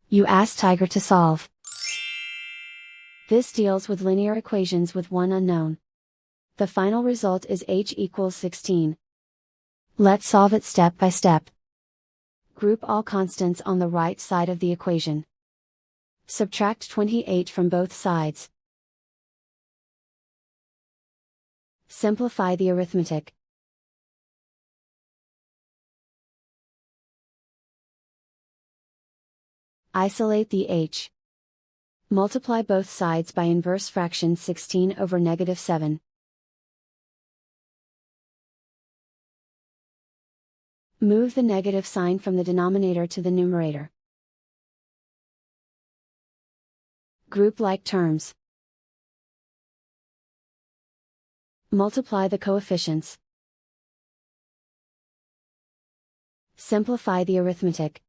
You ask Tiger to solve. This deals with linear equations with one unknown. The final result is h equals 16. Let's solve it step by step. Group all constants on the right side of the equation. Subtract 28 from both sides. Simplify the arithmetic. Isolate the h. Multiply both sides by inverse fraction 16 over -7. Move the negative sign from the denominator to the numerator. Group like terms. Multiply the coefficients. Simplify the arithmetic.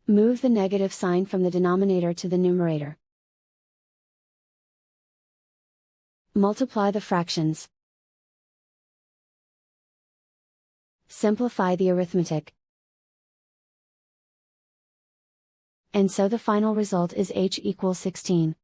Move the negative sign from the denominator to the numerator. Multiply the fractions. Simplify the arithmetic. And so the final result is h equals 16.